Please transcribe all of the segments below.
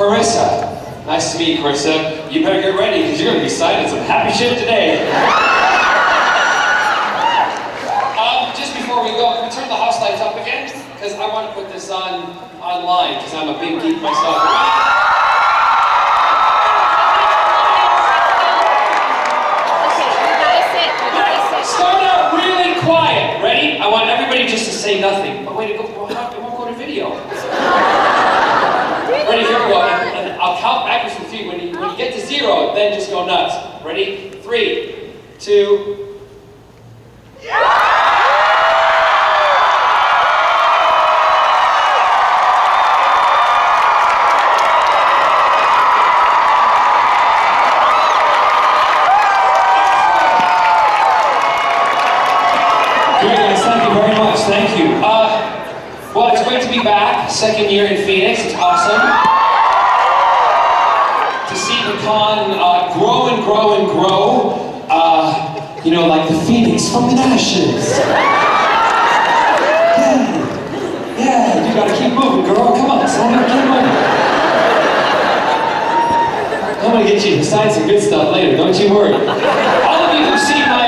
Carissa. Nice to meet you, Carissa. You better get ready, because you're going to be cited some happy shit today. Just before we go, can we turn the house lights up again? Because I want to put this online, because I'm a big geek myself. Start out really quiet. Ready? I want everybody just to say nothing. But wait, it won't go to video. Ready? Here we go. And I'll count backwards from 3. When you get to 0, then just go nuts. Ready? 3, 2. Thank you. Well, it's great to be back. Second year in Phoenix. It's awesome. To see the con grow and grow and grow. You know, like the Phoenix from the ashes. Yeah, you gotta keep moving, girl. Come on, son. Keep moving. I'm gonna get you to sign some good stuff later. Don't you worry. All of you who've seen my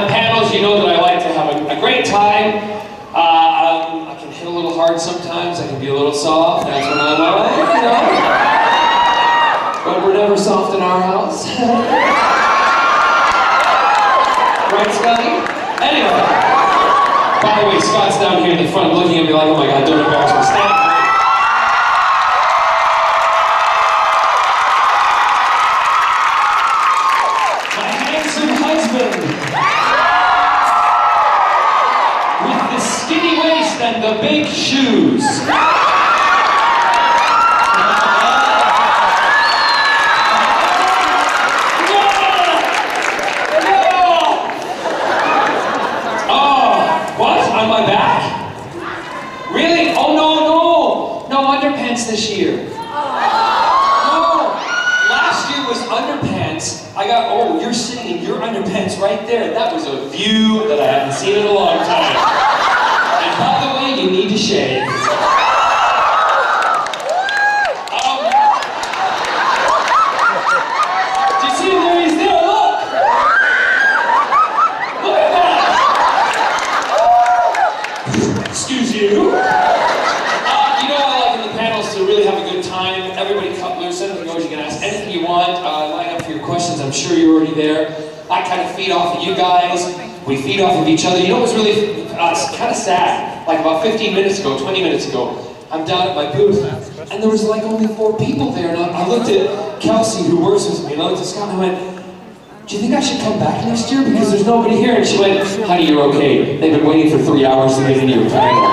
panels, you know that I like to have a great time. I can hit a little hard sometimes, I can be a little soft, that's when I'm like, you know. But we're never soft in our house. Right, Scotty? Anyway. By the way, Scott's down here in the front looking at me like, oh my God, don't embarrass me. Stand up. My handsome husband. Skinny waist and the big shoes. Oh, what? On my back? Really? Oh, no underpants this year. No, last year was underpants. I got, oh, you're sitting in your underpants right there. That was a view that I haven't seen in a long time. By the way, you need to shave. Do you see him there? He's there, look! Look at that! Excuse you. You know what I like in the panels to really have a good time. Everybody cut loose, anything goes, you can ask anything you want. Line up for your questions, I'm sure you're already there. I kind of feed off of you guys. We feed off of each other. You know what's really it's kind of sad. Like about 15 minutes ago, 20 minutes ago, I'm down at my booth, and there was like only 4 people there, and I looked at Kelsey, who works with me, and I looked at Scott, and I went, do you think I should come back next year? Because there's nobody here. And she went, honey, you're okay. They've been waiting for 3 hours to get into your panel.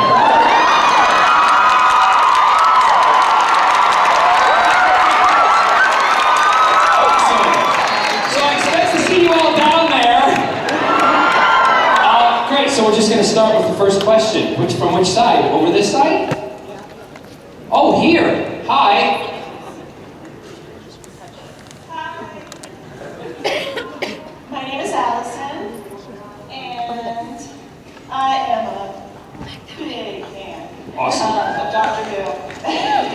So we're just going to start with the first question. From which side? Over this side? Oh, here. Hi. Hi. My name is Allison, and I am a big fan of Dr. Bill. And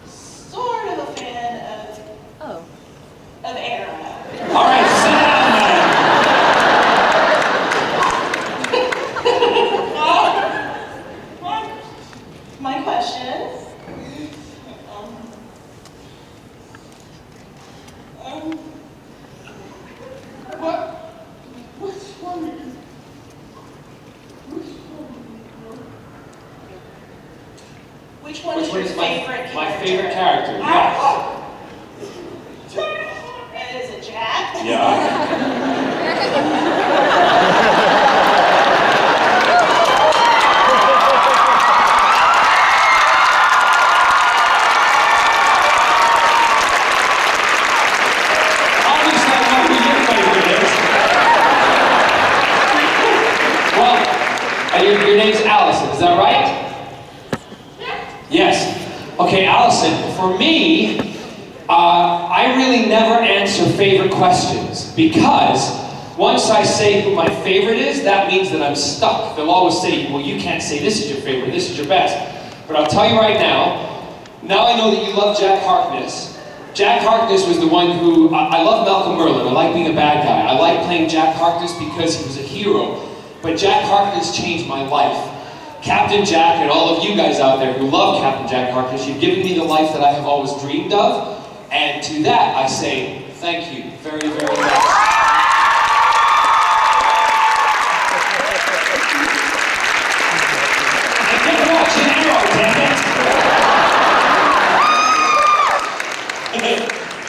sort of a fan of Arrow. All right, sit down now. My question. Which one is your favorite character? My favorite character, yes. Is it Jack? Yeah. Obviously, I know who your favorite is. Well, your name's Allison, is that right? Yes. Okay, Allison, for me, I really never answer favorite questions because once I say who my favorite is, that means that I'm stuck. They'll always say, well, you can't say this is your favorite, this is your best. But I'll tell you right now I know that you love Jack Harckness. Jack Harckness was the one who, I love Malcolm Merlyn, I like being a bad guy. I like playing Jack Harckness because he was a hero. But Jack Harckness changed my life. Captain Jack and all of you guys out there who love Captain Jack Harckness, you've given me the life that I have always dreamed of. And to that I say, thank you very, very much.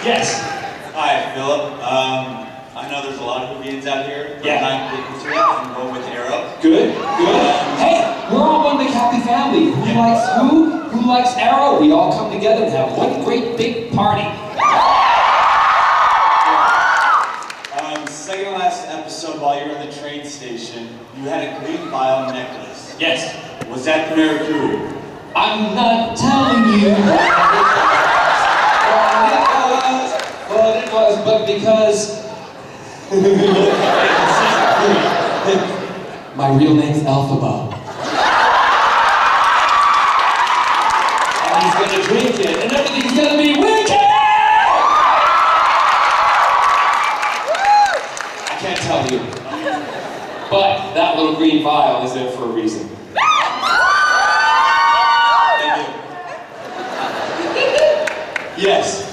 Yes. Hi, Philip. I know there's a lot of Houdinians out here, but yeah. I'm getting to that and go with Arrow. Good, good. Hey, we're all one big happy family. Who likes who? Who likes Arrow? We all come together and have one great big party. Second to last episode, while you were in the train station, you had a green vial necklace. Yes. Was that the Mercury? I'm not telling you. Well, it was, but because my real name's Boe. And he's gonna drink it, and everything's gonna be wicked! I can't tell you. But that little green vial is there for a reason. Yes.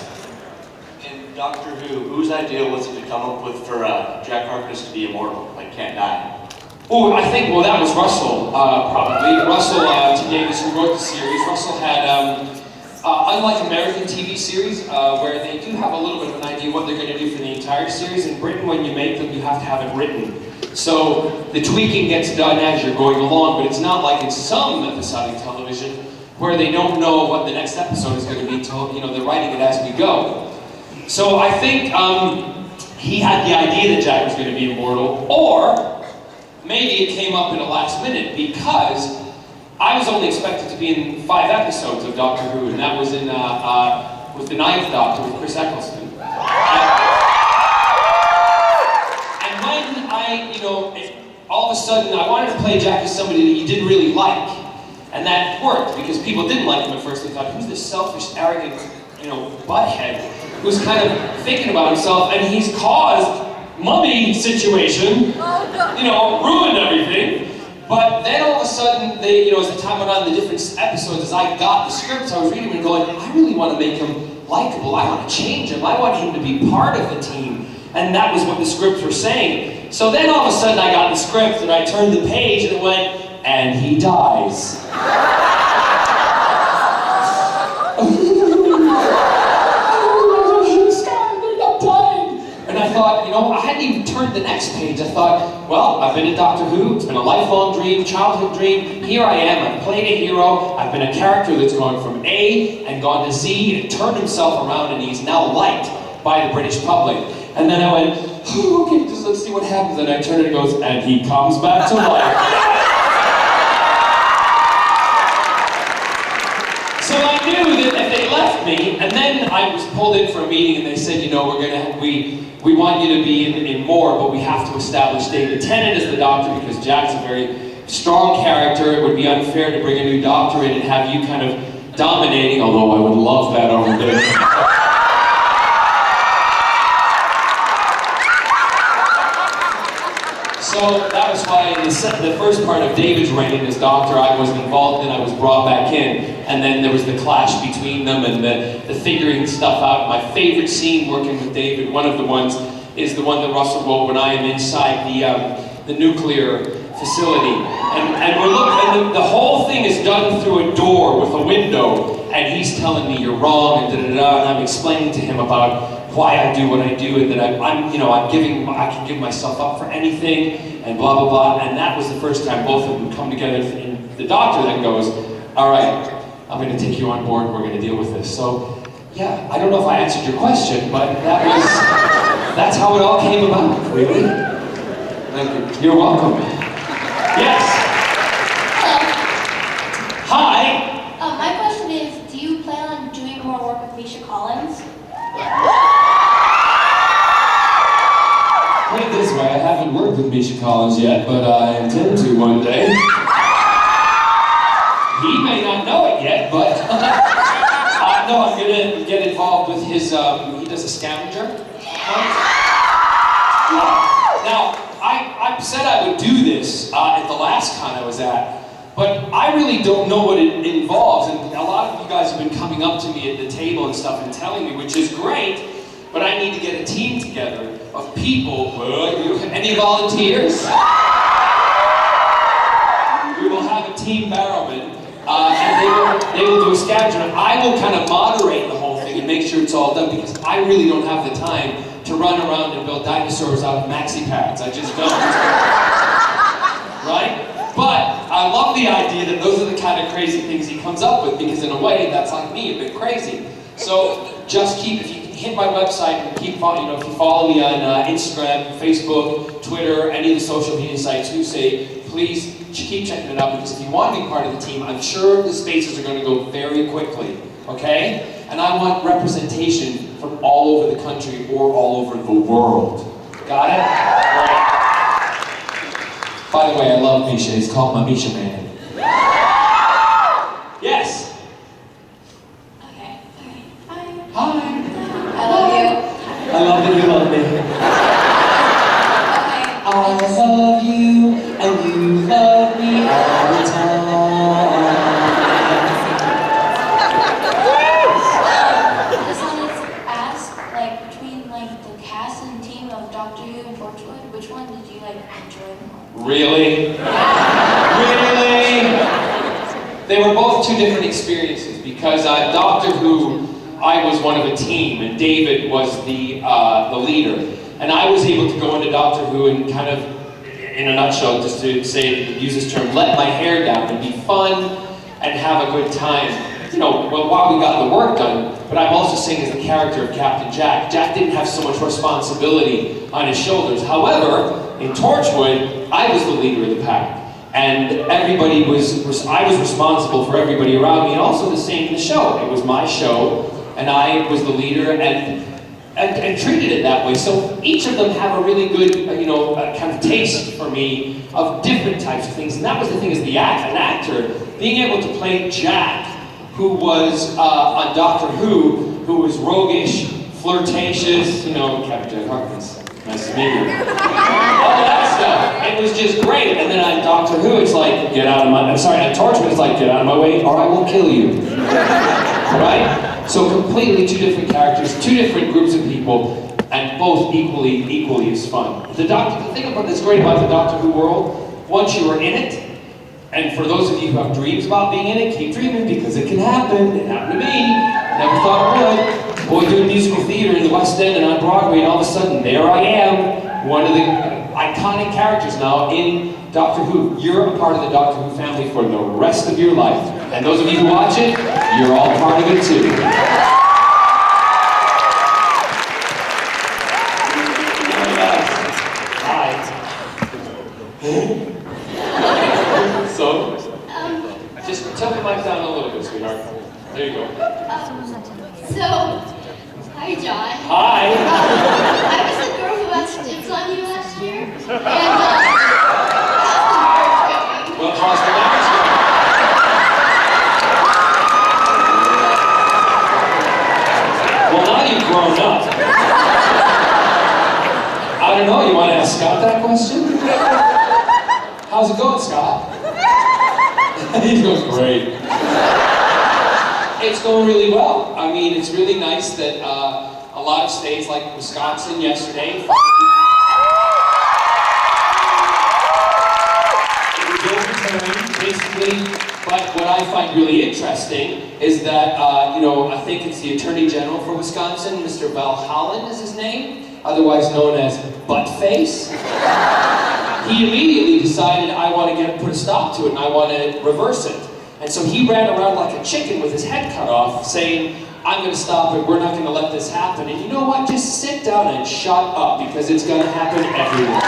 In Doctor Who, whose idea was it to come up with for Jack Harckness to be immortal, like can't die? Oh, I think, well, that was Russell, probably. Russell T. Davis, who wrote the series. Russell had, unlike American TV series, where they do have a little bit of an idea what they're going to do for the entire series. In Britain, when you make them, you have to have it written. So the tweaking gets done as you're going along, but it's not like in some episodic television where they don't know what the next episode is going to be until, you know, they're writing it as we go. So I think he had the idea that Jack was going to be immortal, or maybe it came up in the last minute because I was only expected to be in 5 episodes of Doctor Who, and that was in with the 9th Doctor with Chris Eccleston. And when I, you know, all of a sudden I wanted to play Jack as somebody that you didn't really like. And that worked, because people didn't like him at first. They thought, who's this selfish, arrogant, you know, butthead who's kind of thinking about himself, and he's caused mummy situation, you know, ruined everything. But then all of a sudden, they, you know, as the time went on, the different episodes, as I got the scripts, I was reading them and going, I really want to make him likable. I want to change him. I want him to be part of the team. And that was what the scripts were saying. So then all of a sudden I got the script and I turned the page and it went, and he dies. And I thought, you know, I hadn't even turned the next page. I thought, well, I've been in Doctor Who, it's been a lifelong dream, childhood dream. Here I am, I've played a hero, I've been a character that's gone from A and gone to Z and turned himself around, and he's now liked by the British public. And then I went, oh, okay, just let's see what happens. And I turn it and it goes, and he comes back to life. So I knew that if they left me, and then I was pulled in for a meeting and they said, you know, we want you to be in more, but we have to establish David Tennant as the Doctor because Jack's a very strong character. It would be unfair to bring a new Doctor in and have you kind of dominating, although I would love that over there. So that was why in the first part of David's reign as Doctor, I wasn't involved in, I was brought back in. And then there was the clash between them and the figuring stuff out. My favorite scene working with David, one of the ones, is the one that Russell wrote when I am inside the nuclear facility. And we're looking, and the whole thing is done through a door with a window, and he's telling me you're wrong, and da-da-da, and I'm explaining to him about why I do what I do, and that I can give myself up for anything, and blah, blah, blah. And that was the first time both of them come together, and the Doctor then goes, all right, I'm going to take you on board, we're going to deal with this. So, yeah, I don't know if I answered your question, but that's how it all came about, really. Thank you. You're welcome. Yes. Hi. My question is, do you plan on doing more work with Misha Collins? Put it this way, I have with Misha Collins yet, but I intend to one day. He may not know it yet, but no, I'm gonna get involved with his, he does a scavenger hunt. Now, I said I would do this at the last con I was at, but I really don't know what it involves, and a lot of you guys have been coming up to me at the table and stuff and telling me, which is great, but I need to get a team together of people. Any volunteers? We will have a team Barrowman, and they will do a scavenger. I will kind of moderate the whole thing and make sure it's all done, because I really don't have the time to run around and build dinosaurs out of maxi pads. I just don't. Right? But I love the idea that those are the kind of crazy things he comes up with, because in a way, that's like me, a bit crazy. So just if you hit my website and keep following, if you follow me on Instagram, Facebook, Twitter, any of the social media sites, please keep checking it out, because if you want to be part of the team, I'm sure the spaces are going to go very quickly, okay? And I want representation from all over the country or all over the world. Got it? All right. By the way, I love Misha. He's called my Misha Man. Yes? Okay. Hi. I love you. I love that you love me. I love you, and you love me all the time. I just wanted to ask, between the cast and team of Doctor Who and Torchwood, which one did you enjoy more? Really? Really? They were both two different experiences, because Doctor Who, I was one of a team, and David was the leader. And I was able to go into Doctor Who and kind of, in a nutshell, just to use this term, let my hair down and be fun and have a good time. While we got the work done, but I'm also saying as the character of Captain Jack. Jack didn't have so much responsibility on his shoulders. However, in Torchwood, I was the leader of the pack. And I was responsible for everybody around me, and also the same in the show. It was my show, and I was the leader, and treated it that way. So each of them have a really good, kind of taste for me of different types of things. And that was the thing, as an actor, being able to play Jack, who was on Doctor Who was roguish, flirtatious, Captain Jack Harckness. Nice to meet you. All that stuff. It was just great. And then on Doctor Who, it's like, on Torchwood, it's like, get out of my way, or I will kill you. Right? So completely two different characters, two different groups of people, and both equally as fun. The thing that's great about the Doctor Who world, once you are in it, and for those of you who have dreams about being in it, keep dreaming, because it can happen. It happened to me. Never thought it would. Boy, doing musical theater in the West End and on Broadway, and all of a sudden, there I am, one of the iconic characters now in Doctor Who. You're a part of the Doctor Who family for the rest of your life. And those of you who watch it, you're all part of it too. Hi. So, just tilt the mic down a little bit, sweetheart. There you go. Hi, John. Hi. I was the girl who asked tips on you last year, and Well, how's the marriage going? Well, now you've grown up. I don't know, you want to ask Scott that question? How's it going, Scott? He's going great. It's going really well. I mean, it's really nice that a lot of states, like Wisconsin yesterday, basically. But what I find really interesting is that, I think it's the Attorney General for Wisconsin, Mr. Valhallen is his name, otherwise known as Buttface. He immediately decided, I want to put a stop to it, and I want to reverse it. And so he ran around like a chicken with his head cut off, saying, I'm going to stop it, we're not going to let this happen. And you know what? Just sit down and shut up, because it's going to happen everywhere.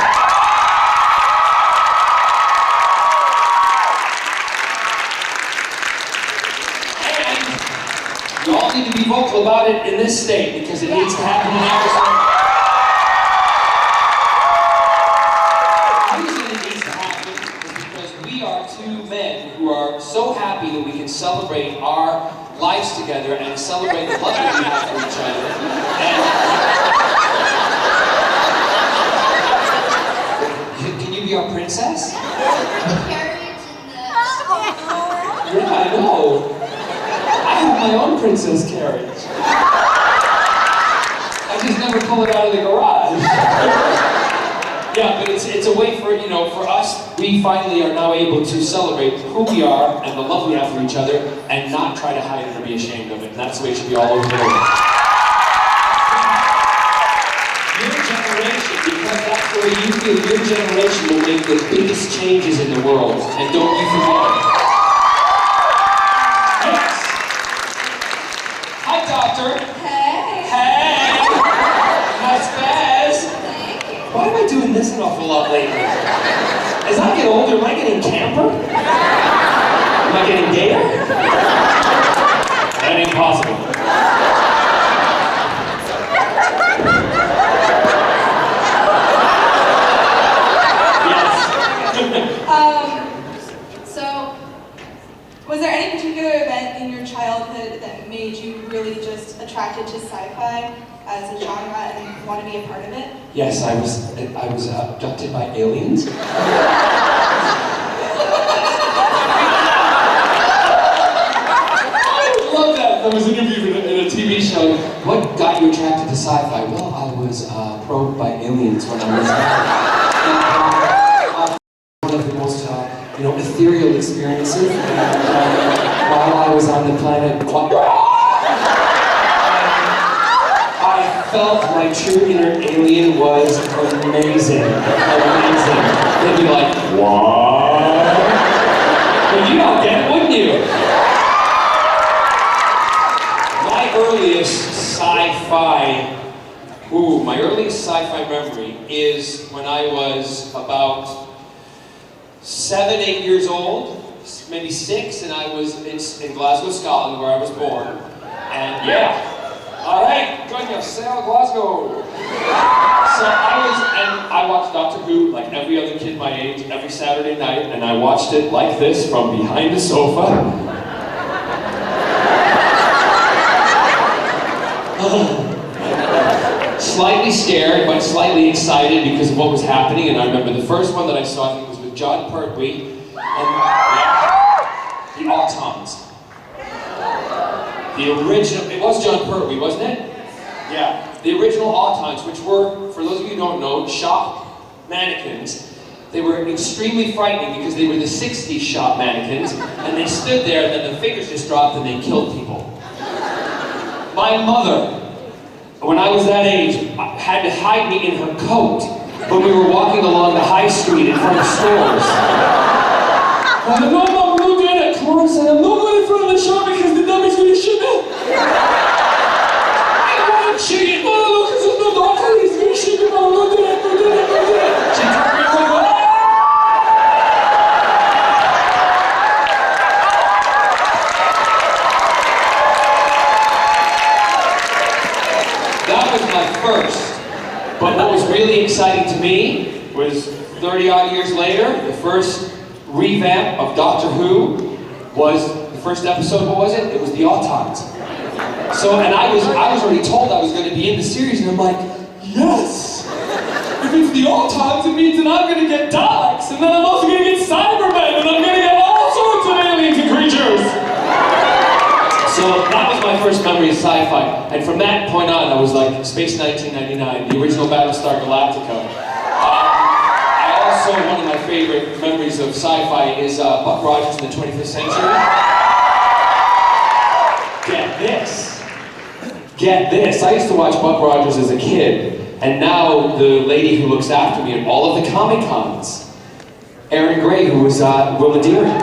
And you all need to be vocal about it in this state, because it needs to happen in Arizona. celebrate our lives together and celebrate the love that we have for each other. And can you be our princess? Carriage and the... Yeah, I know. I have my own princess carriage. I just never pull it out of the garage. Yeah, but it's a way for, for us, we finally are now able to celebrate who we are and the love we have for each other and not try to hide it or be ashamed of it. And that's the way it should be all over the world. Your generation, because that's the way you feel, your generation will make the biggest changes in the world. And don't you forget it. Yes. Hi, Doctor. Hey. Hey. How's Bez? Why am I doing this an awful lot lately? As I get older, am I getting camper? Am I getting gayer? That ain't possible. Yes. So, was there any particular event in your childhood that made you really just attracted to sci-fi as a genre and want to be a part of it? Yes, I was abducted by aliens. I love that. I was interviewed in a TV show. What got you attracted to sci-fi? Well, I was probed by aliens when I was one of the most ethereal experiences. And, while I was on the planet, I felt my true inner alien was amazing. Amazing. They'd be like, what? Well, you don't get it, wouldn't you? My earliest sci-fi memory is when I was about 7, 8 years old, maybe 6, and I was in Glasgow, Scotland, where I was born. And yeah. All right, join me, sail Glasgow. So I watched Doctor Who like every other kid my age every Saturday night, and I watched it like this from behind the sofa. Slightly scared, but slightly excited because of what was happening. And I remember the first one that I saw, I think, was with John Barrowman and the Autons. The original, it was John Barrowman, wasn't it? Yeah. The original Autons, which were, for those of you who don't know, shop mannequins. They were extremely frightening because they were the 60s shop mannequins, and they stood there, and then the figures just dropped and they killed people. My mother, when I was that age, had to hide me in her coat when we were walking along the high street in front of stores. I said, no, Mom, we're not doing it. Clara said, I'm not going in front of the shop because the dummy's going to shoot me. I want to shoot you. No, because there's no doctor. He's going to shoot me, Mom. Don't do it, don't do it, don't do it. She took me away. That was my first. But what was really exciting to me was 30-odd years later, the first revamp of Doctor Who was the first episode. What was it? It was the Autons. So, and I was already told I was going to be in the series, and I'm like, yes! If it's the Autons, it means that I'm going to get Daleks, and then I'm also going to get Cybermen, and I'm going to get all sorts of aliens and creatures! So that was my first memory of sci-fi, and from that point on, I was like, Space 1999, the original Battlestar Galactica. Also, one of my favorite memories of sci-fi is Buck Rogers in the 25th century. Get this. Get this. I used to watch Buck Rogers as a kid, and now the lady who looks after me at all of the Comicons, Erin Gray, who was Wilma Deering.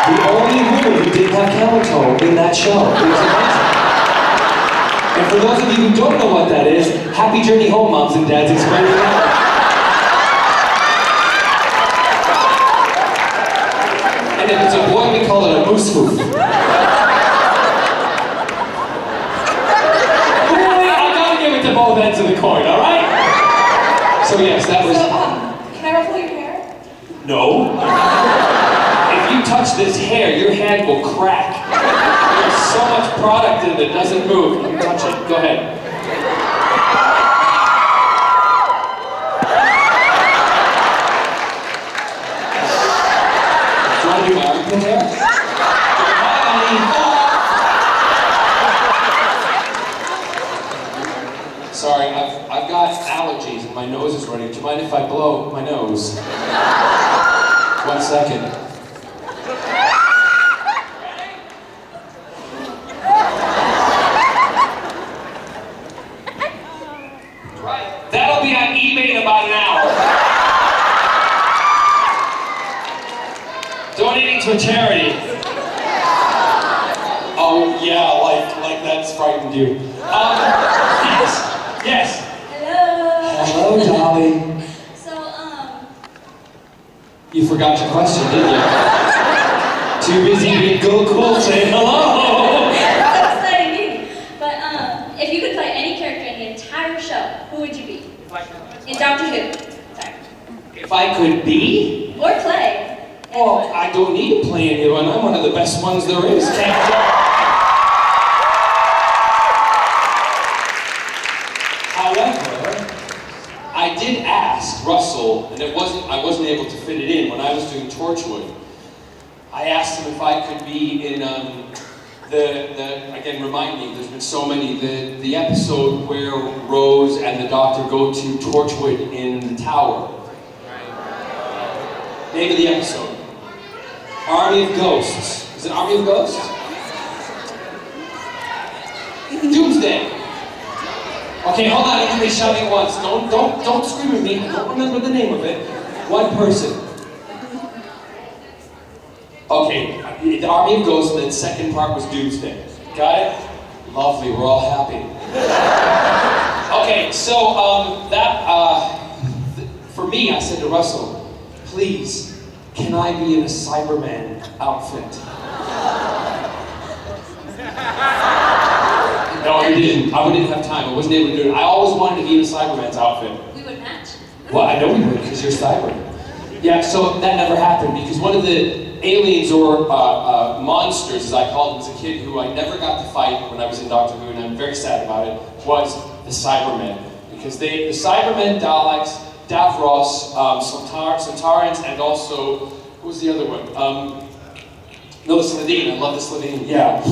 The only woman who didn't have camel toe in that show. It was amazing. And for those of you who don't know what that is, happy journey home, moms and dads, explaining that. And if it's a boy, we call it a moose hoof. I gotta give it to both ends of the coin, alright? So yes, that was... So, can I ruffle your hair? No. If you touch this hair, your hand will crack. There's so much product in it that doesn't move. Don't touch it. Go ahead. Do you want to do my armpit hair? Sorry, I've got allergies and my nose is running. Do you mind if I blow my nose? 1 second. Right. That'll be on eBay in about an hour. Donating to a charity. Oh yeah, like that's frightened you. Yes. Yes. Hello. Hello, Dolly. So, You forgot your question, didn't you? Too busy being cool saying hello. that's exciting. But, if you could play any character in the entire show, who would you be? In Doctor Who. Sorry. If I could be? Or play. Well, I don't need to play anyone. I'm one of the best ones there is. However, I did ask Russell, and I wasn't able to fit it in when I was doing Torchwood. I asked him if I could be in again, remind me, there's been so many, the episode where Rose and the Doctor go to Torchwood in the tower. Name of the episode. Army of Ghosts. Is it Army of Ghosts? Doomsday. Okay, hold on, everybody shouting at once. Don't scream at me. I don't remember the name of it. One person. Okay, the Army of Ghosts, and then the second part was Doomsday. Got it? Lovely, we're all happy. Okay, so for me, I said to Russell, please, can I be in a Cyberman outfit? No, I didn't. I wouldn't have time. I wasn't able to do it. I always wanted to be in a Cyberman's outfit. We would match. Well, I know we would, because you're Cyber. Yeah, so that never happened, because one of the aliens or monsters, as I called them as a kid, who I never got to fight when I was in Doctor Who, and I'm very sad about it, was the Cybermen. Because the Cybermen, Daleks, Davros, Centaurans, and also, who was the other one? No, the Slitheen. I love the Slitheen. Yeah.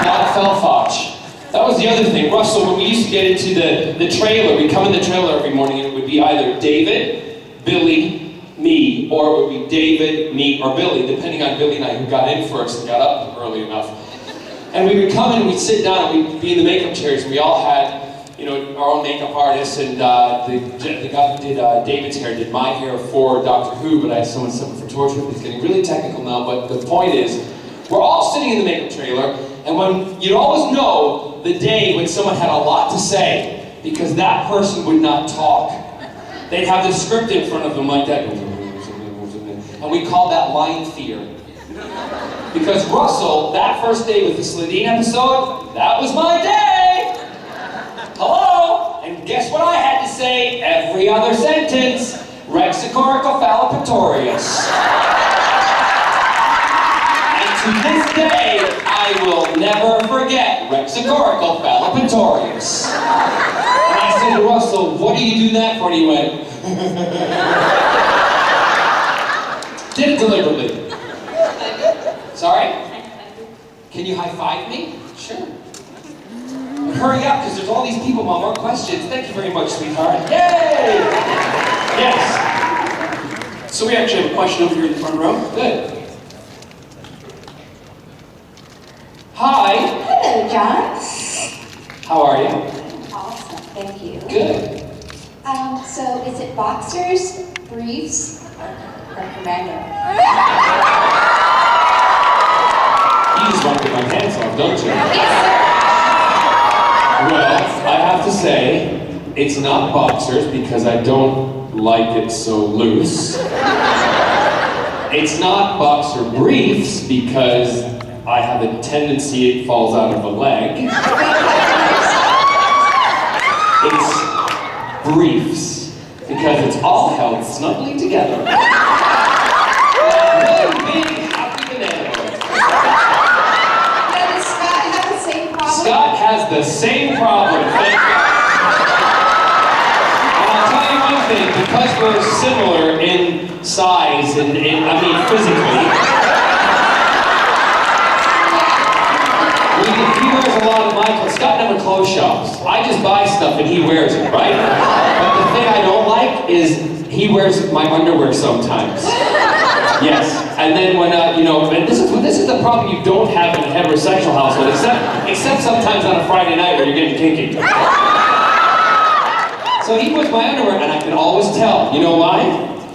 Not Felfotch. That was the other thing. Russell, when we used to get into the trailer, we'd come in the trailer every morning and it would be either David, Billy, me, or it would be David, me, or Billy, depending on Billy and I who got in first and got up early enough. And we would come in and we'd sit down and we'd be in the makeup chairs and we all had, our own makeup artists, and the guy who did David's hair did my hair for Doctor Who, but I had someone simple for Torchwood. It's getting really technical now, but the point is, we're all sitting in the makeup trailer, and when you'd always know the day when someone had a lot to say, because that person would not talk. They'd have the script in front of them like that, and we called that line fear. Because Russell, that first day with the Slitheen episode, that was my day! Hello? And guess what I had to say every other sentence? Rexicoricophalopatorius. And to this day, I will never forget Rexicoricophalopatorius. And I said to Russell, what do you do that for? And he went, did it deliberately. Sorry? Can you high-five me? Sure. But hurry up, because there's all these people want more questions. Thank you very much, sweetheart. Yay! Yes. So we actually have a question over here in the front row. Good. Hi. Hello, John. How are you? Awesome, thank you. Good. So is it boxers, briefs, or commando? You just want to get my pants off, don't you? Yes, sir. Well, I have to say, it's not boxers because I don't like it so loose. It's not boxer briefs because I have a tendency it falls out of a leg. It's briefs because it's all held snugly together. the same problem. Thank God. And I'll tell you one thing, because we're similar in size and I mean physically, he wears a lot of my clothes. Scott never clothes shops. I just buy stuff and he wears it, right? But the thing I don't like is he wears my underwear sometimes. Yes, and then when and this is the problem you don't have in a heterosexual household, except sometimes on a Friday night where you're getting kinky. So he puts my underwear, and I can always tell. You know why?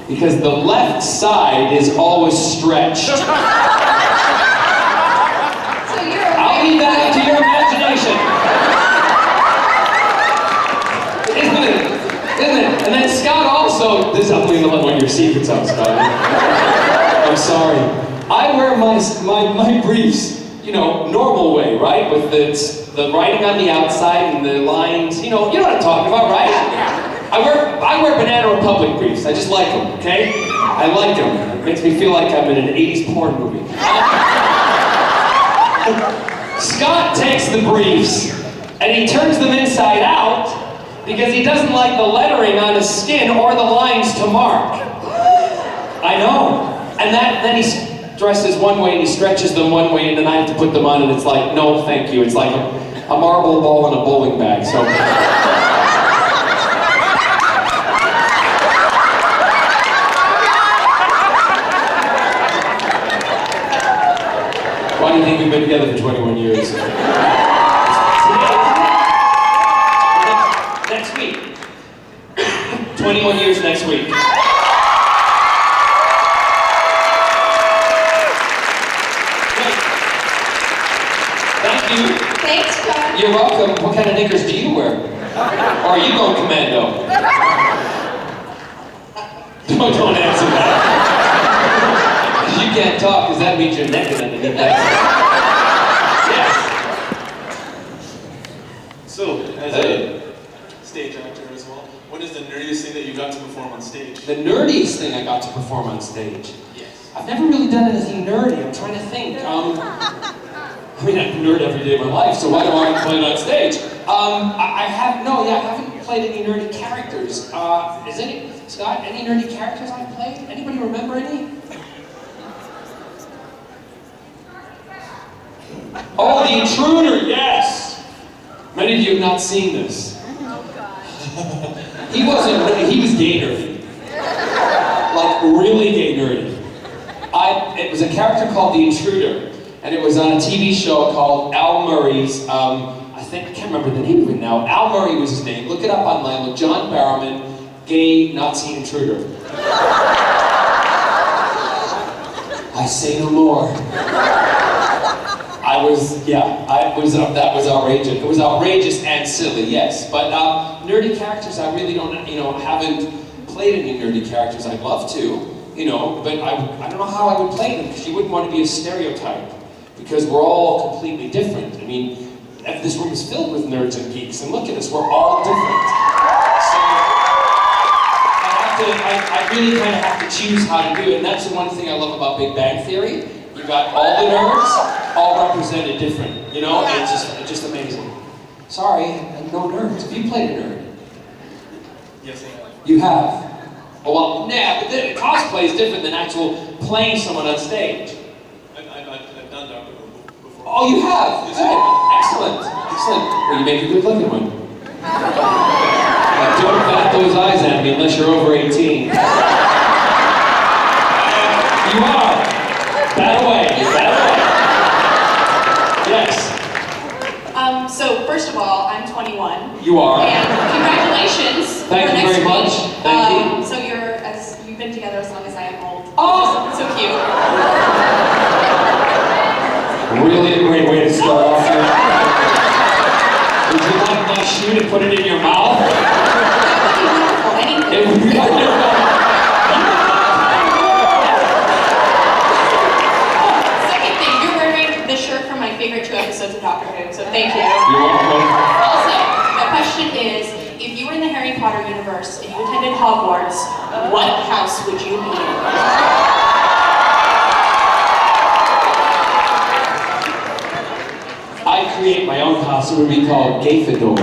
Because the left side is always stretched. I'll leave that up to your imagination. Isn't it? And then Scott also, I'm going to let one of your secrets out, Scott. I'm sorry. I wear my briefs, normal way, right? With the writing on the outside and the lines, you know what I'm talking about, right? I wear Banana Republic briefs. I just like them, okay? I like them. It makes me feel like I'm in an 80s porn movie. Scott takes the briefs and he turns them inside out because he doesn't like the lettering on his skin or the lines to mark. I know. And then he's dresses one way and he stretches them one way and then I have to put them on and it's like, no, thank you. It's like a marble ball in a bowling bag. So. Why do you think we've been together for 21 years? Next week. 21 years next week. Thank you. Thanks, John. You're welcome. What kind of knickers do you wear? Or are you going commando? Don't answer that. You can't talk because that means you're naked underneath that. Yes. So, as a stage actor as well, what is the nerdiest thing that you got to perform on stage? The nerdiest thing I got to perform on stage? Yes. I've never really done anything nerdy. I'm trying to think. I mean, I'm a nerd every day of my life, so why do I play it on stage? I haven't played any nerdy characters. Scott, any nerdy characters I've played? Anybody remember any? Oh, the Intruder, yes! Many of you have not seen this. He was gay nerdy. Like, really gay nerdy. It was a character called the Intruder, and it was on a TV show called Al Murray's, I can't remember the name of it now. Al Murray was his name. Look it up online. Look, John Barrowman, gay Nazi intruder. I say no more. That was outrageous. It was outrageous and silly, yes. But nerdy characters, I really haven't played any nerdy characters. I'd love to, but I don't know how I would play them because you wouldn't want to be a stereotype because we're all completely different. I mean, this room is filled with nerds and geeks, and look at us, we're all different. So I really kind of have to choose how to do it, and that's the one thing I love about Big Bang Theory. You got all the nerds, all represented different, it's just amazing. Sorry, no nerds. Have you played a nerd? Yes, I have. You have? Oh, well, but the cosplay is different than actual playing someone on stage. I've done Dr. Who before. Oh, you have? Yes, Good. Excellent. Well, you make a good looking one. Don't bat those eyes at me unless you're over 18. You are. Bat away. Yes. So first of all, I'm 21. You are. And congratulations. Thank you for next very much. week. Thank you. So you've been together as long as I am old. Oh! So cute. Really a great way to start off here. Would you like my shoe to put it in your mouth? That would be wonderful. Anything. It would be wonderful. Second thing, you're wearing the shirt from my favorite 2 episodes of Doctor Who, so thank you. You're welcome. Also, my question is, if you were in the Harry Potter universe and you attended Hogwarts, what house would you be in? I create my own costume. It would be called Gay Fedora.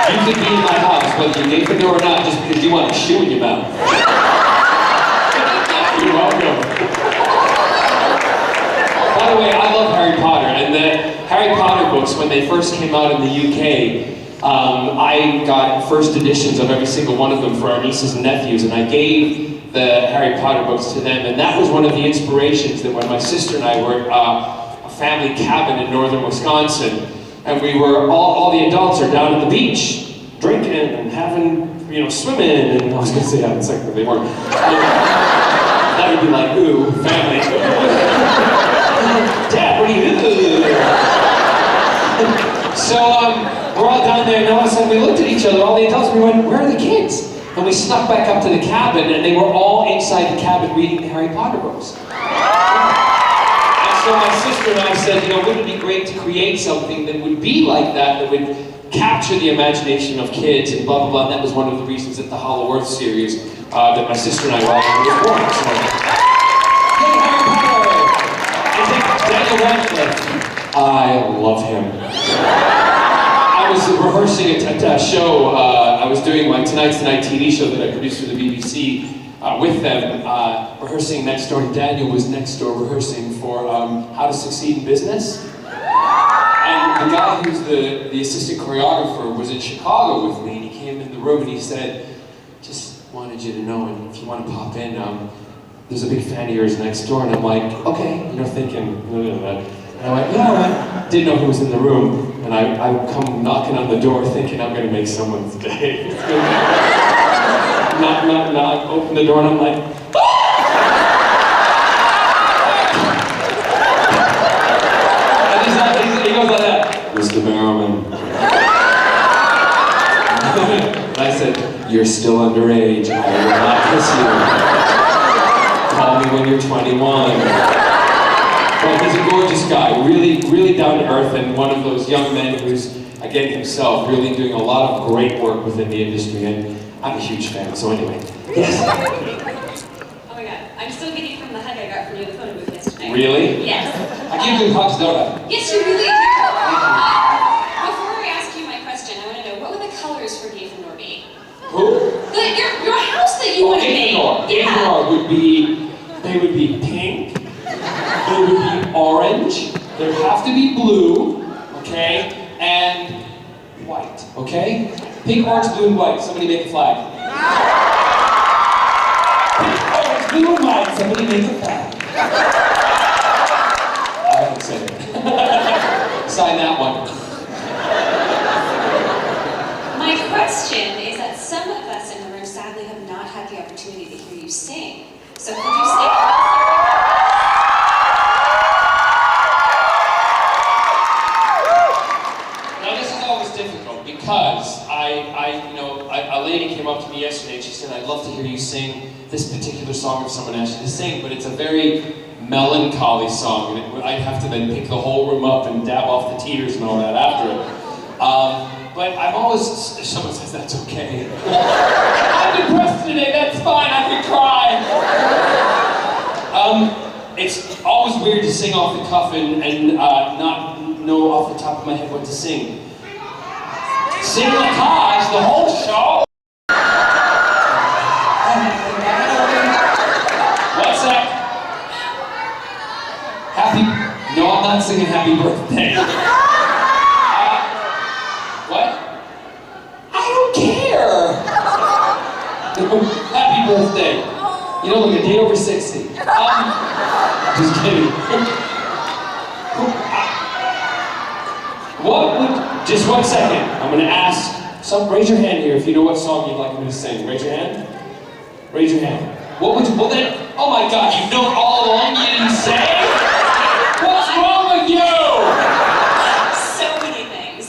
You could be in my house, whether you're gay Fedora or not, just because you want a shoe in your mouth. You're welcome. By the way, I love Harry Potter, and the Harry Potter books, when they first came out in the UK, I got first editions of every single one of them for our nieces and nephews, and I gave the Harry Potter books to them, and that was one of the inspirations that when my sister and I were at a family cabin in northern Wisconsin, and we were, all the adults are down at the beach, drinking and having, swimming, and I was going to say having sex, but they weren't. That would be like, ooh, family. Dad, what are you doing? So, we're all down there, and all of a sudden we looked at each other, all the adults, and we went, where are the kids? And we snuck back up to the cabin, and they were all inside the cabin reading the Harry Potter books. And so my sister and I said, wouldn't it be great to create something that would be like that would capture the imagination of kids, and blah, blah, blah. And that was one of the reasons that the Hollow Earth series that my sister and I were was born. So, yay, Harry Potter! And then Daniel Radcliffe. I love him. I was rehearsing a show, I was doing my Tonight's the Night TV show that I produced for the BBC with them, rehearsing next door. Daniel was next door rehearsing for How to Succeed in Business. And the guy who's the assistant choreographer was in Chicago with me, and he came in the room and he said, just wanted you to know, and if you want to pop in, there's a big fan of yours next door. And I'm like, okay, thinking, and I went, yeah, all right. Didn't know who was in the room, and I come knocking on the door thinking I'm gonna make someone's day. Knock, open the door, and I'm like, and he goes like that, Mr. Barrowman. And I said, you're still underage, I will not kiss you. Call me when you're 21. Well, he's a gorgeous guy, really, really down to earth, and one of those young men who's, again, himself, really doing a lot of great work within the industry, and I'm a huge fan, so anyway. Yes? Oh my god, I'm still giddy from the hug I got from you at the photo booth yesterday. Really? Yes. I give you hugs, don't I? Yes, you really do. Before I ask you my question, I want to know, what would the colors for Gryffindor be? Who? Your house that you want to make. Gryffindor would be, they would be pink. There would be orange, there'd have to be blue, okay, and white, okay? Pink, orange, blue, and white. Somebody make a flag. Pink, orange, blue, and white. Somebody make a flag. I haven't said it. Sign that one. My question is that some of us in the room sadly have not had the opportunity to hear you sing. So could you sing? Because a lady came up to me yesterday and she said, I'd love to hear you sing this particular song if someone asked you to sing, but it's a very melancholy song, and I'd have to then pick the whole room up and dab off the tears and all that after it. But I'm always, if someone says that's okay. I'm depressed today, that's fine, I can cry. It's always weird to sing off the cuff and not know off the top of my head what to sing. Sing La Cage, the whole show? What's that? No, I'm not singing Happy Birthday. What? I don't care! Happy Birthday. Like a day over 60. Just kidding. Just 1 second. I'm going to ask, raise your hand here if you know what song you'd like me to sing. Raise your hand. Raise your hand. What would you, oh my God, you've known all along you didn't say? What's wrong with you? So many things.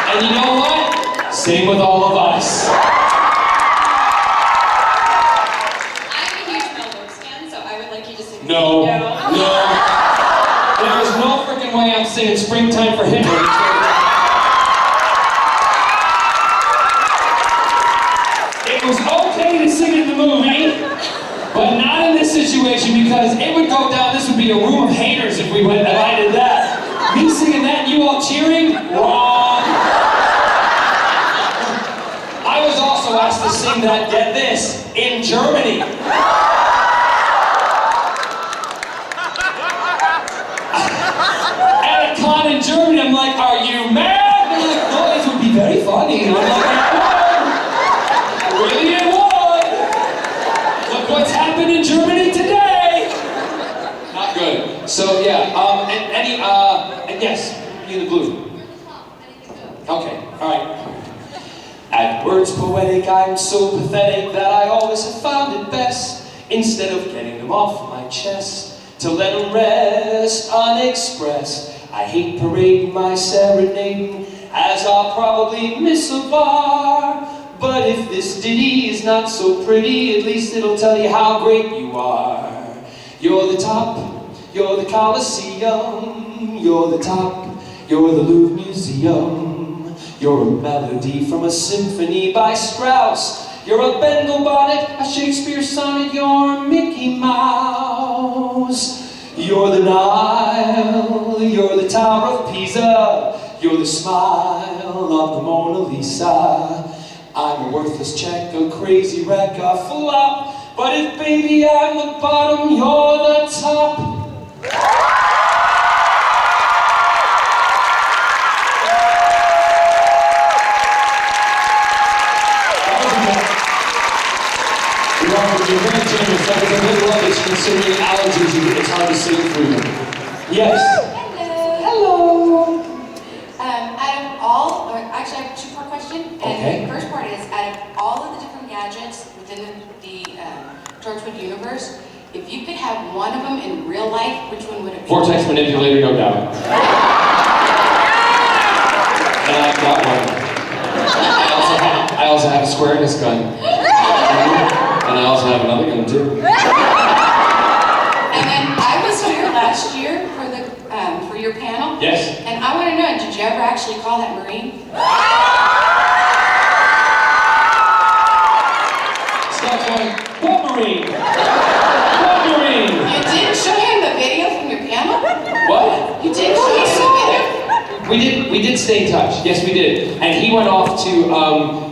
And you know what? Same with all of us. I'm a huge Mel Brooks fan, so I would like you to sing. No. There's no freaking way I'm singing Springtime for Hitler. It was okay to sing in the movie, but not in this situation because it would go be a room of haters if we went and I did that. Me singing that and you all cheering? Wrong. I was also asked to sing that, get this, in Germany. At a con in Germany, I'm like, are you mad? They're like, no, it would be very funny. And I'm like, it would. Really, it would. Look what's happened in Germany today. Not good. So yeah, and yes, you in the blue. Okay, all right. At words poetic, I'm so pathetic that I always have found it best, instead of getting them off my chest, to let them rest unexpressed. I hate parading my serenading, as I'll probably miss a bar. But if this ditty is not so pretty, at least it'll tell you how great you are. You're the top, you're the Colosseum, you're the top, you're the Louvre Museum. You're a melody from a symphony by Strauss. You're a Bendel bonnet, a Shakespeare sonnet. You're Mickey Mouse. You're the Nile. You're the Tower of Pisa. You're the smile of the Mona Lisa. I'm a worthless check, a crazy wreck, a flop. But if baby I'm the bottom, you're the top. You're very generous. That was a bit rubbish considering allergies. It's hard to sing through them. Yes? Hello. Out of all, or actually I have a two-part question. And Okay. the first part is, out of all of the different gadgets within the Torchwood universe, if you could have one of them in real life, which one would it be? Vortex manipulator, no doubt. And I've got one. I also have a squareness gun. And I also have another gun too. And then I was here last year for your panel. Yes. And I want to know, did you ever actually call that Marine? Stop going, what Marine? What Marine? You didn't show him the video from your panel? What? You didn't show him the video? We did stay in touch. Yes, we did. And he went off to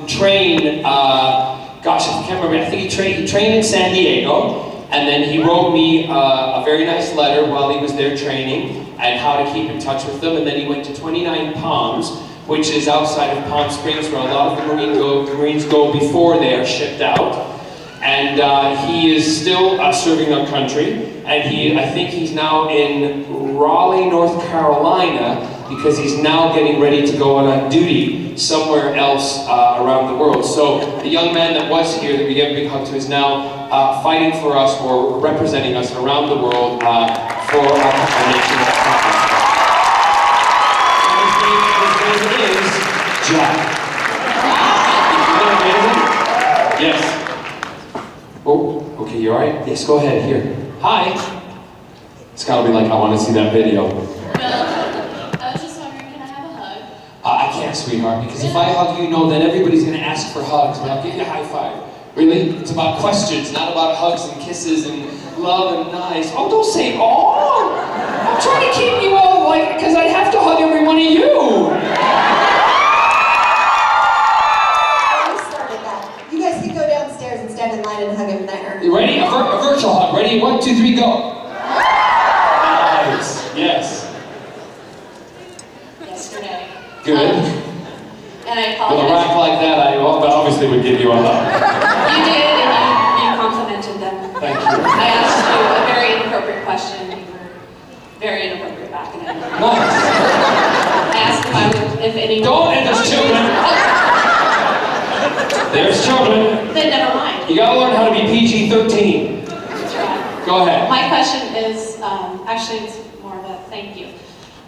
train, gosh, I can't remember. I think he trained in San Diego. And then he wrote me a very nice letter while he was there training and how to keep in touch with them. And then he went to 29 Palms, which is outside of Palm Springs, where a lot of the Marines go before they are shipped out. And he is still serving our country. And I think he's now in Raleigh, North Carolina, because he's now getting ready to go on duty somewhere else around the world. So the young man that was here, that we gave a big hug to, is now fighting for us or representing us around the world for our nation. His name is Jack. Isn't that amazing? Yes. Oh, okay, you alright? Yes, go ahead, here. Hi. It's gotta be like, I want to see that video. I was just wondering, can I have a hug? I can't, sweetheart, because if I hug you, then everybody's going to ask for hugs, and I'll give you a high five. Really? It's about questions, not about hugs and kisses and love and nice. Oh, don't say, oh! I'm trying to keep you all, because I'd have to hug every one of you. I started that. You guys can go downstairs and stand in line and hug him there. You ready? A virtual hug. Ready? 1, 2, 3, go. Nice. Yes. Yesterday. Good. And I With a apologize. rack like that, I obviously would give you a hug. You did, and you complimented them. Thank you. I asked you a very inappropriate question, and you were very inappropriate back, and I Nice. asked if anyone... Don't, and there's children. There's children. Then never mind. You gotta learn how to be PG-13. That's right. Go ahead. My question is, actually it's more of a thank you.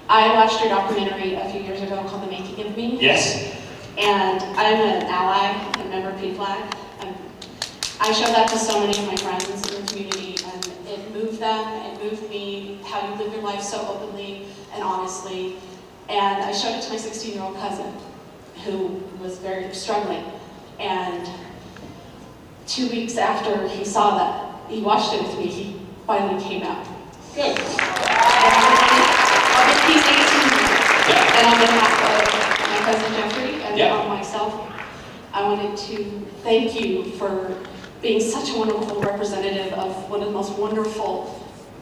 I watched your documentary a few years ago called The Making of Me. Yes. And I'm an ally, a member of PFLAG. I showed that to so many of my friends in the community, and it moved them, it moved me, how you live your life so openly and honestly. And I showed it to my 16-year-old cousin, who was very struggling. And 2 weeks after he saw that, he watched it with me, he finally came out. Good. And on behalf of my cousin Jeffrey and Yeah. myself, I wanted to thank you for being such a wonderful representative of one of the most wonderful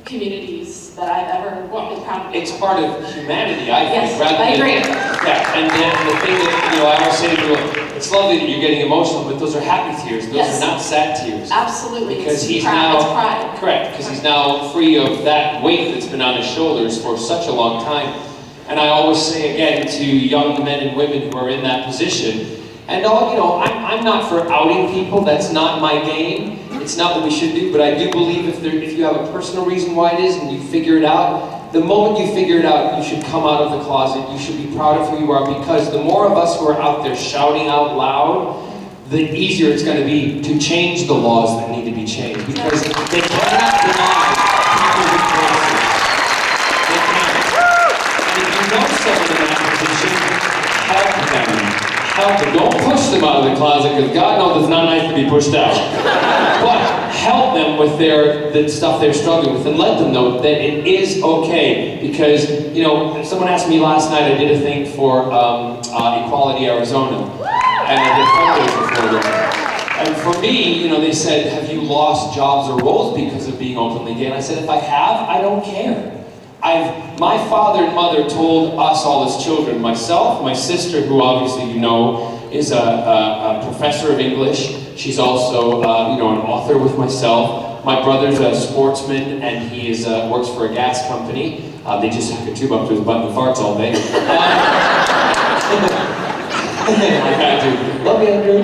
communities that I've ever been proud of. It's part of humanity, I think. Yes, rather I than- agree. Yeah, and then the thing that, I always say to people, it's lovely that you're getting emotional, but those are happy tears. Those Yes. are not sad tears. Absolutely. Because it's he's pride. now, It's pride. correct, because he's now free of that weight that's been on his shoulders for such a long time. And I always say again to young men and women who are in that position, and I'm not for outing people, that's not my game. It's not what we should do, but I do believe if you have a personal reason why it is and you figure it out, the moment you figure it out, you should come out of the closet. You should be proud of who you are, because the more of us who are out there shouting out loud, the easier it's going to be to change the laws that need to be changed, because they cannot deny people's voices. They can't. And if you know someone in that position, help them. Help them. Don't push them out of the closet, because God knows it's not nice to be pushed out. But help them with the stuff they're struggling with, and let them know that it is okay. Because, someone asked me last night, I did a thing for Equality Arizona, and I did fundraising for them. And for me, they said, have you lost jobs or roles because of being openly gay? And I said, if I have, I don't care. My father and mother told us all as children, myself, my sister, who obviously is a professor of English. She's also an author with myself. My brother's a sportsman, and he works for a gas company. They just hook a tube up to his butt and farts all day. I had to. Love you, Andrew.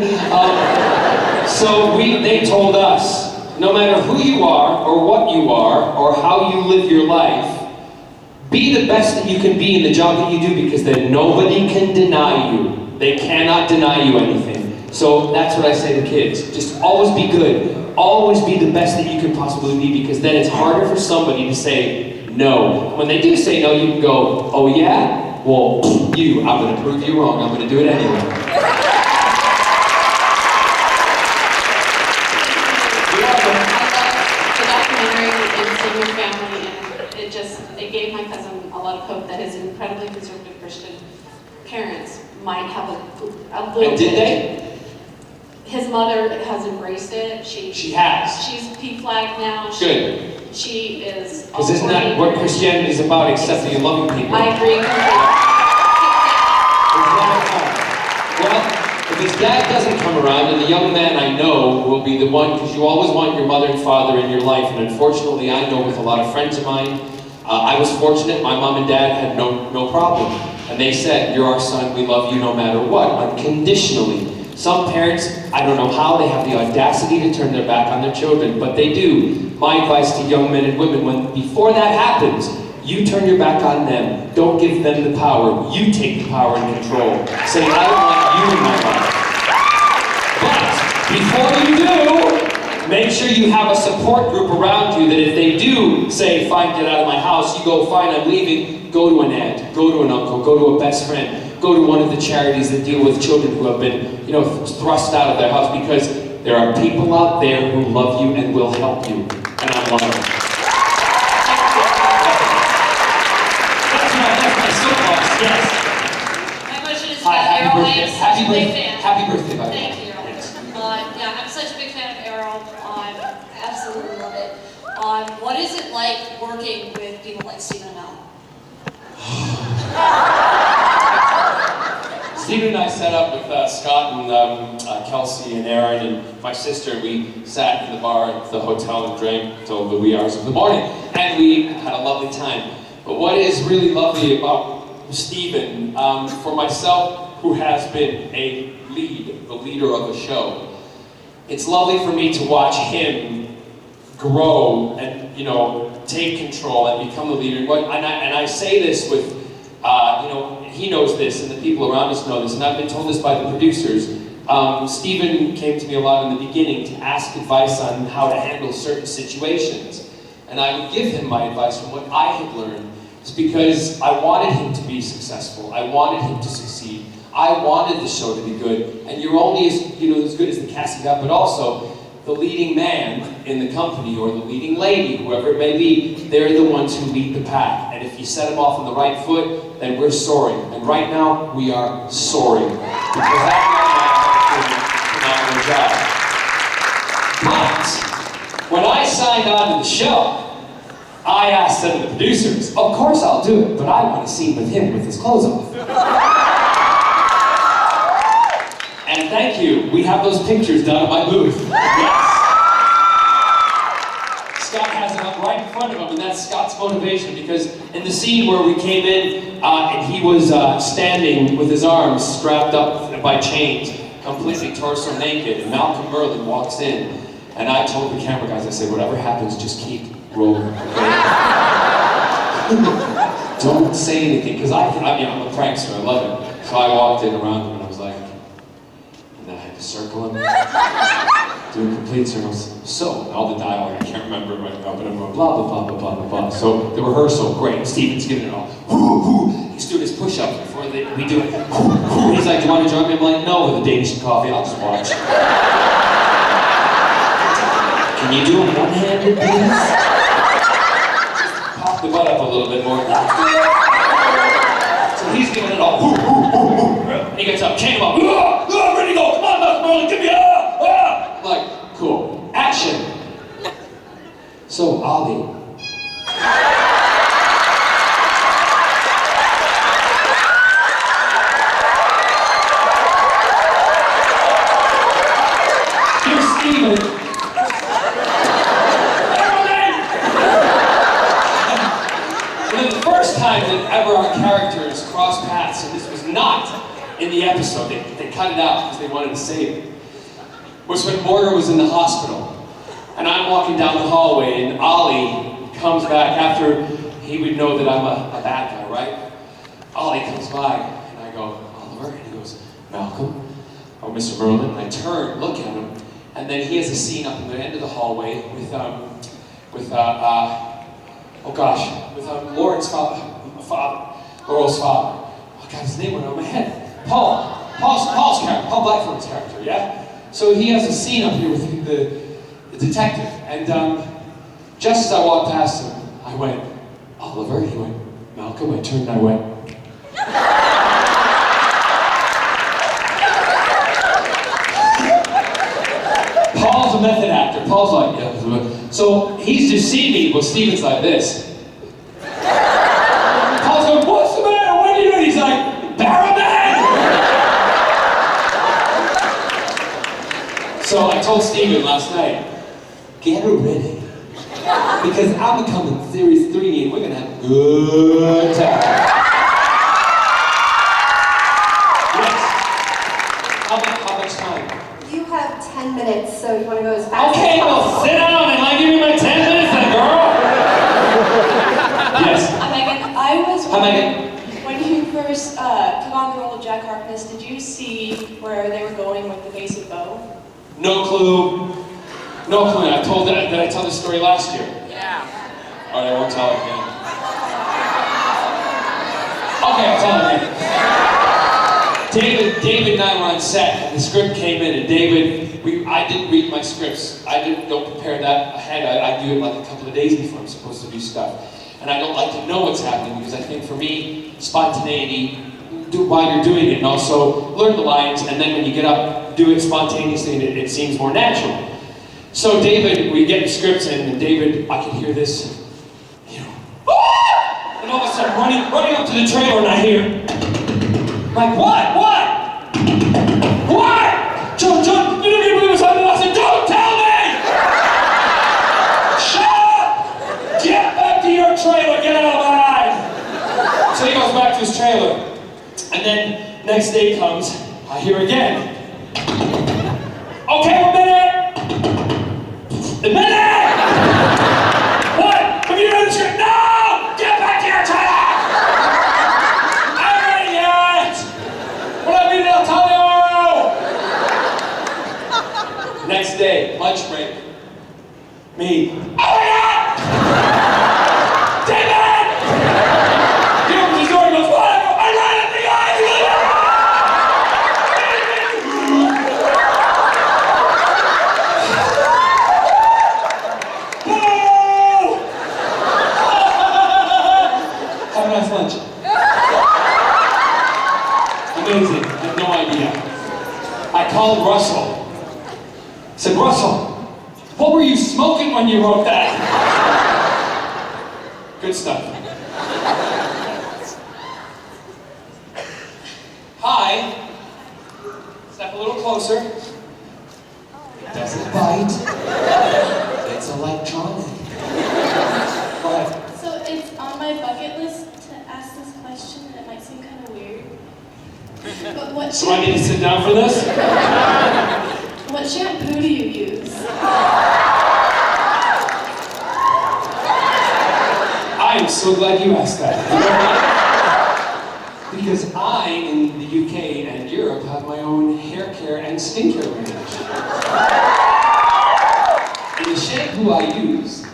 So they told us, no matter who you are, or what you are, or how you live your life, be the best that you can be in the job that you do, because then nobody can deny you. They cannot deny you anything. So that's what I say to kids. Just always be good. Always be the best that you can possibly be, because then it's harder for somebody to say no. When they do say no, you can go, oh yeah? Well, I'm going to prove you wrong. I'm going to do it anyway. The documentary and seeing your family, and it gave my cousin a lot of hope that his incredibly conservative Christian parents might have a little And did bit. they? His mother has embraced it. She has. She's P-flagged now. Good. She is. Because isn't that what Christianity is about, accepting and loving people? I agree completely. Well, if his dad doesn't come around, then the young man I know will be the one, because you always want your mother and father in your life, and unfortunately I know with a lot of friends of mine, I was fortunate, my mom and dad had no problem. And they said, you're our son, we love you no matter what, unconditionally. Some parents, I don't know how they have the audacity to turn their back on their children, but they do. My advice to young men and women, before that happens, you turn your back on them. Don't give them the power. You take the power and control. Say, I don't want you in my life. But before you do, make sure you have a support group around you that if they do say, fine, get out of my house, you go, fine, I'm leaving, go to an aunt, go to an uncle, go to a best friend, go to one of the charities that deal with children who have been, thrust out of their house, because there are people out there who love you and will help you. And I'm one of them. That's my soapbox, yes. My question is Hi, about happy Arrow. birthday. I'm such a big fan. Happy birthday, by the way. Thank you. Yeah, I'm such a big fan of Arrow. Absolutely love it. What is it like working with people like Stephen Amell? Stephen and I sat up with Scott and Kelsey and Aaron and my sister. We sat in the bar at the hotel and drank until the wee hours of the morning, and we had a lovely time. But what is really lovely about Stephen, for myself, who has been the leader of a show, it's lovely for me to watch him grow and take control and become the leader. And I say this with, he knows this, and the people around us know this, and I've been told this by the producers. Stephen came to me a lot in the beginning to ask advice on how to handle certain situations. And I would give him my advice from what I had learned. It's because I wanted him to be successful. I wanted him to succeed. I wanted the show to be good. And you're only as good as the cast you got, but also, the leading man in the company or the leading lady, whoever it may be, they're the ones who lead the pack. And if you set them off on the right foot, then we're soaring. And right now, we are soaring. Because that man is doing a phenomenal job. But when I signed on to the show, I asked some of the producers, of course I'll do it, but I want a scene with him with his clothes off. And thank you, we have those pictures down at my booth. Yes. Scott has it up right in front of him, and that's Scott's motivation, because in the scene where we came in, and he was standing with his arms strapped up by chains, completely torso naked, and Malcolm Merlyn walks in, and I told the camera guys, I said, whatever happens, just keep rolling, okay? Don't say anything, because I'm a prankster, I love it. So I walked in around him and I was like, and then I had to circle him, do complete circles. So, all the dialogue, I can't remember right now, but I'm going blah, blah, blah, blah, blah, blah, blah. So, the rehearsal, great, Steven's giving it all. He's doing his push-ups before we do it. He's like, do you want to join me? I'm like, no, with a Danish coffee, I'll just watch. Can you do them one-handed, please? Pop the butt up a little bit more. So he's giving it all. And he gets up, chain him up. Ready to go. Come on, Merlyn, give me I'm like, cool. Action. So, Ollie. Here's Steven. Time that ever our characters crossed paths, and this was not in the episode, they cut it out because they wanted to save it, was when Morgan was in the hospital. And I'm walking down the hallway, and Ollie comes back after he would know that I'm a bad guy, right? Ollie comes by, and I go, Oliver, and he goes, Malcolm, or Mr. Merlyn, and I turn, look at him, and then he has a scene up in the end of the hallway with Lauren's father, Laurel's father. Oh God, his name went over my head. Paul's character, Paul Blackthorne's character, yeah? So he has a scene up here with the detective, and just as I walked past him, I went, Oliver, he went, Malcolm, I turned and I went, Paul's a method actor. Paul's like, yeah. So he's just seen me, well, Steven's like this. Paul's going, what's the matter? What are you doing? He's like, Barrowman! So I told Steven last night, get her ready. Because I'm coming series 3 and we're gonna have a good time. Yes. How much time? You have 10 minutes, so you want to go as fast Okay, as well, possible. sit down and give me my 10 minutes then, girl! Yes. Megan, I was Hi, Megan. when you first took on the role of Jack Harckness, did you see where they were going with the Face of Boe? No clue. No clue. I told that. Did I tell this story last year? Yeah. Alright, I won't tell it again. Okay, I'll tell it again. David and I were on set, and the script came in, and I didn't read my scripts. Don't prepare that ahead. I do it like a couple of days before I'm supposed to do stuff. And I don't like to know what's happening, because I think for me, spontaneity, do while you're doing it, and also learn the lines, and then when you get up, do it spontaneously, and it seems more natural. So David, we get the scripts in, and David, I can hear this, ah! And all of a sudden, running up to the trailer, and I hear, like, what? John, you don't even believe what's happening. I said, don't tell me! Shut up! Get back to your trailer, get out of my eyes! So he goes back to his trailer, and then next day comes, I hear again. Okay, a minute! What? Have you read the script? No! Get back to your trailer! I haven't read it yet! When I read it, I'll tell you! Next day, lunch break. Me. Oh my God! David! He opens his door and goes, what? I ran at the eyes! called Russell. I said, Russell, what were you smoking when you wrote that? Good stuff. Hi. Step a little closer. It doesn't bite. It's electronic. Go ahead. So it's on my bucket list to ask this question, and it might seem kind of weird. But what So I need to sit down for this? what shampoo do you use? I am so glad you asked that. Because I, in the UK and Europe, have my own hair care and skincare range. And the shampoo I use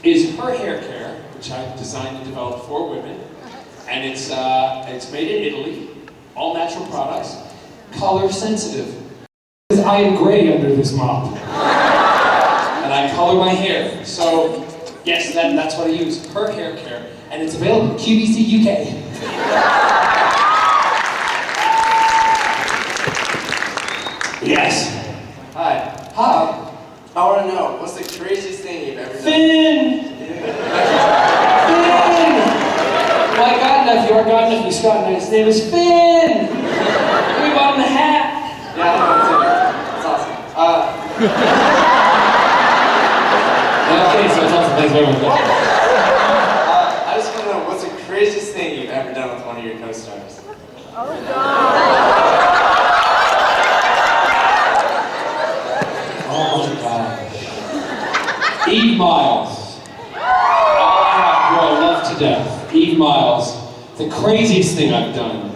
is her hair care, which I've designed and developed for women. And it's made in Italy, all natural products, color sensitive. Because I am gray under this mop. And I color my hair. So, yes, that's what I use, her hair care. And it's available at QVC UK. Yes. Hi. Hi. I want to know, what's the craziest thing you've ever done? Finn! Finn! My godnephew, our godnephew Scott and his name is Finn! We bought him a hat! Yeah, I know, it's awesome. Okay, so it's awesome. Thanks very much. I just want to know, what's the craziest thing you've ever done with one of your co-stars? Oh my gosh. Eve Miles. Who I love to death. Eve Miles. The craziest thing I've done.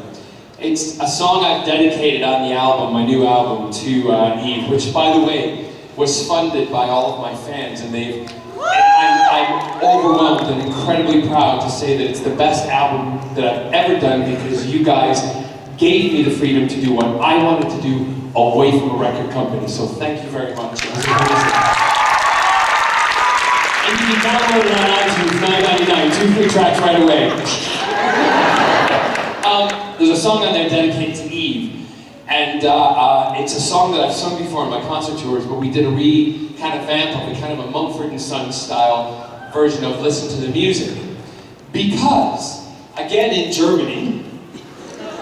It's a song I've dedicated on the album, my new album, to Eve, which, by the way, was funded by all of my fans, and I'm overwhelmed and incredibly proud to say that it's the best album that I've ever done because you guys gave me the freedom to do what I wanted to do away from a record company. So thank you very much. It was amazing. And you can download it on iTunes, $9.99, 2 free tracks right away. There's a song on there dedicated to Eve, and it's a song that I've sung before in my concert tours, but we did a kind of vamp of it, kind of a Mumford & Sons style version of Listen to the Music. Because, again in Germany,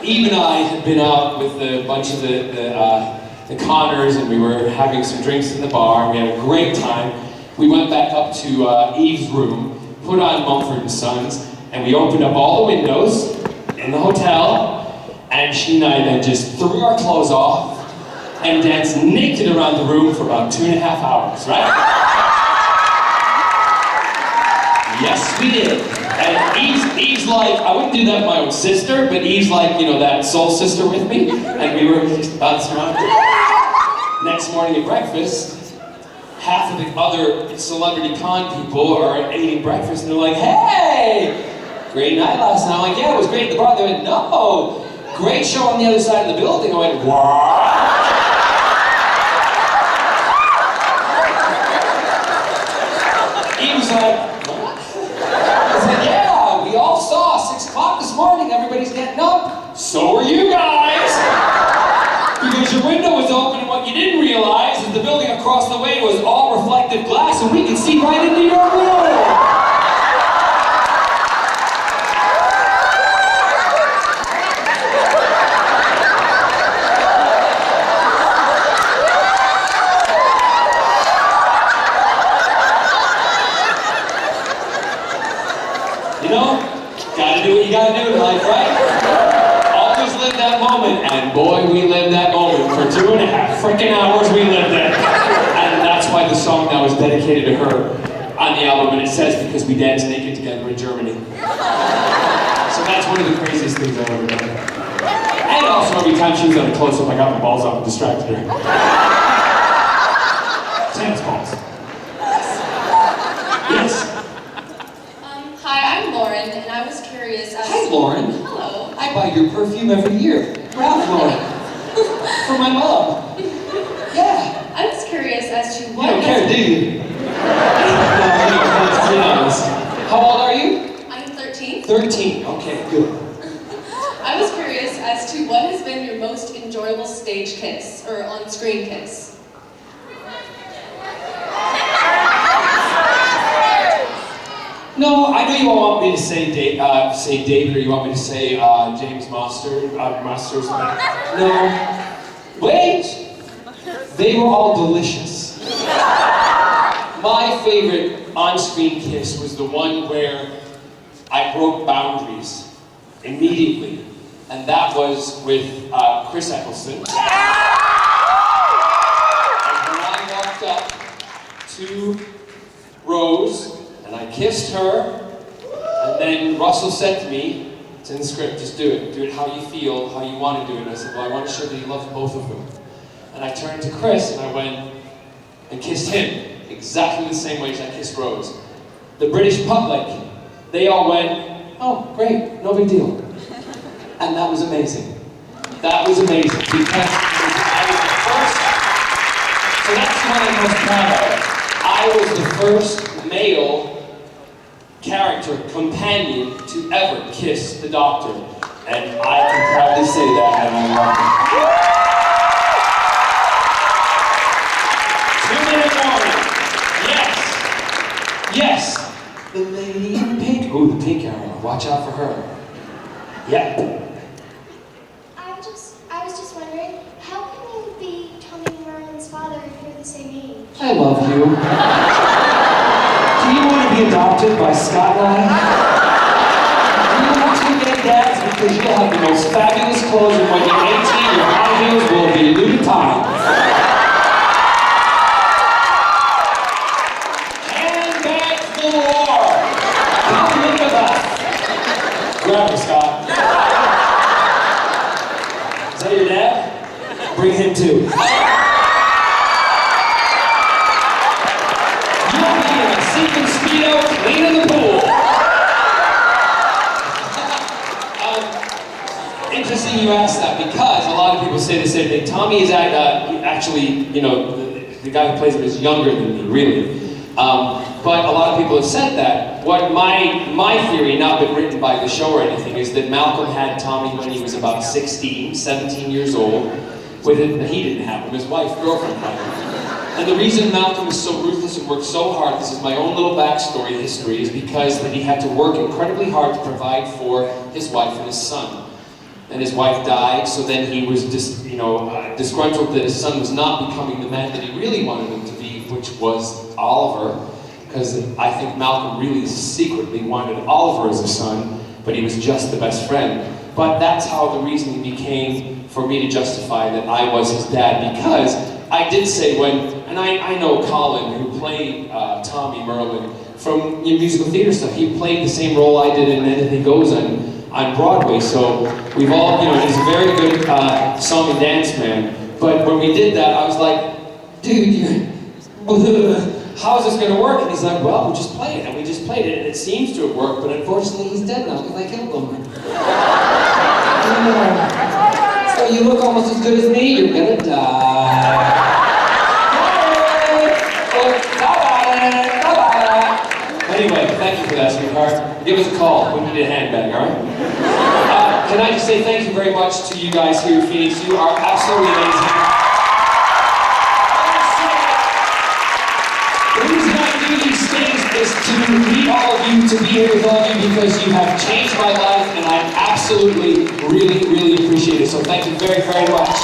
Eve and I had been out with a bunch of the Connors, and we were having some drinks in the bar, and we had a great time. We went back up to Eve's room, put on Mumford & Sons, and we opened up all the windows in the hotel, and she and I then just threw our clothes off and danced naked around the room for about 2.5 hours, right? Yes, we did. And Eve's like, I wouldn't do that with my own sister, but Eve's like, you know, that soul sister with me, and we were just bouncing around. Next morning at breakfast, half of the other celebrity con people are eating breakfast, and they're like, hey! Great night last night. I'm like, yeah, it was great at the bar. They went, no! Great show on the other side of the building. I went, what? He was like, what? I said, yeah, we all saw 6 o'clock this morning. Everybody's getting up. So are you guys. Because your window was open, and what you didn't realize is the building across the way was all reflective glass, and we could see right into your room. Do what you gotta do in life, right? Always live that moment, and boy, we lived that moment for 2.5 freaking hours. We lived it, and that's why the song now is dedicated to her on the album, and it says because we danced naked together in Germany. So that's one of the craziest things I've ever done. And also, every time she was on a close-up, I got my balls up and distracted her. Tennis balls. Yes. Hi, I'm Lauren, and I was curious as Hi, Lauren. Hello. I buy your perfume every year. Ralph Lauren. For my mom. Yeah. I was curious as to what... You don't care, do you? No, how old are you? I'm 13. 13. Okay, good. I was curious as to what has been your most enjoyable stage kiss, or your on-screen kiss? No, I know you all want me to say David, or you want me to say James Masters. No. Wait! They were all delicious. My favorite on-screen kiss was the one where I broke boundaries immediately, and that was with Chris Eccleston. And when I walked up to Rose, and I kissed her, and then Russell said to me, it's in the script, just do it how you feel, how you want to do it. And I said, well, I want to show that you love both of them. And I turned to Chris, and I went and kissed him, exactly the same way as I kissed Rose. The British public, they all went, oh, great, no big deal. And that was amazing. That was amazing, because I was the first, so that's the one I'm most proud of. I was the first male character, companion, to ever kiss the Doctor. And I can proudly say that, and I love it. 2-minute warning. Yes. The lady in pink. Ooh, the pink arrow. Watch out for her. Yeah. I was just wondering, how can you be Tommy and Merlyn's father if you're the same age? I love you. Do you want to be adopted by Scott and I? You want to get dads because you'll have the most fabulous clothes, and when you're 18, your high heels will be Louboutin. Hand back the war. Come look at us. Grab her, Scott. Is that your dad? Bring him too. Seeking speedo, cleaning the pool. Interesting you asked that, because a lot of people say the same thing. Tommy is actually, you know, the guy who plays him is younger than me, really. But a lot of people have said that. What my theory, not been written by the show or anything, is that Malcolm had Tommy when he was about 16, 17 years old. With it, he didn't have him, his wife, girlfriend had him. And the reason Malcolm was so ruthless and worked so hard, this is my own little backstory history, is because that he had to work incredibly hard to provide for his wife and his son. And his wife died, so then he was disgruntled that his son was not becoming the man that he really wanted him to be, which was Oliver. Because I think Malcolm really secretly wanted Oliver as a son, but he was just the best friend. But that's how the reasoning became for me to justify that I was his dad, because I did say and I know Colin, who played Tommy Merlyn, from musical theater stuff. He played the same role I did in Anything Goes on Broadway, so we've all, he's a very good song and dance man. But when we did that, I was like, dude, how is this going to work? And he's like, well, we'll just play it. And we just played it, and it seems to have worked, but unfortunately he's dead now, because I killed him. So you look almost as good as me, you're gonna die. Anyway, thank you for that, sweetheart. Give us a call when you need a handbag, all right? Can I just say thank you very much to you guys here in Phoenix. You are absolutely amazing. The reason I do these things is to meet all of you, to be here with all of you, because you have changed my life, and I absolutely, really, really appreciate it. So thank you very, very much.